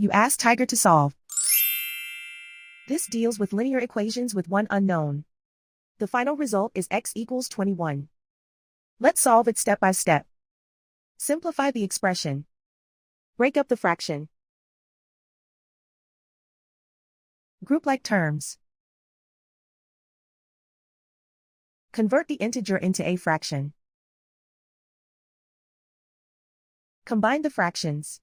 You ask Tiger to solve. This deals with linear equations with one unknown. The final result is x equals 21. Let's solve it step by step. Simplify the expression. Break up the fraction. Group like terms. Convert the integer into a fraction. Combine the fractions.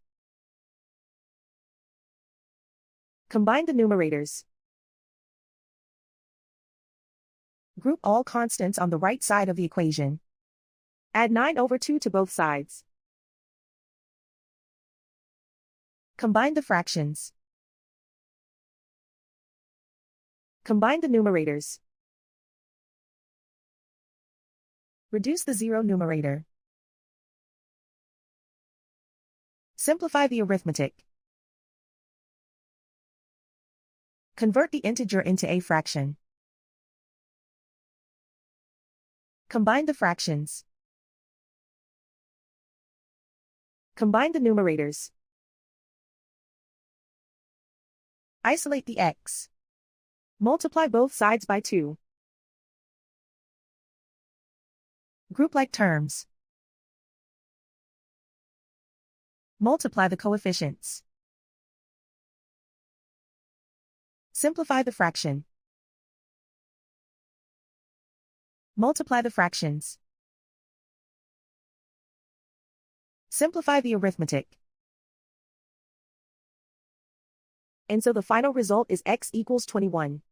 Combine the numerators. Group all constants on the right side of the equation. Add 9/2 to both sides. Combine the fractions. Combine the numerators. Reduce the zero numerator. Simplify the arithmetic. Convert the integer into a fraction. Combine the fractions. Combine the numerators. Isolate the x. Multiply both sides by 2. Group like terms. Multiply the coefficients. Simplify the fraction. Multiply the fractions. Simplify the arithmetic. And so the final result is x equals 21.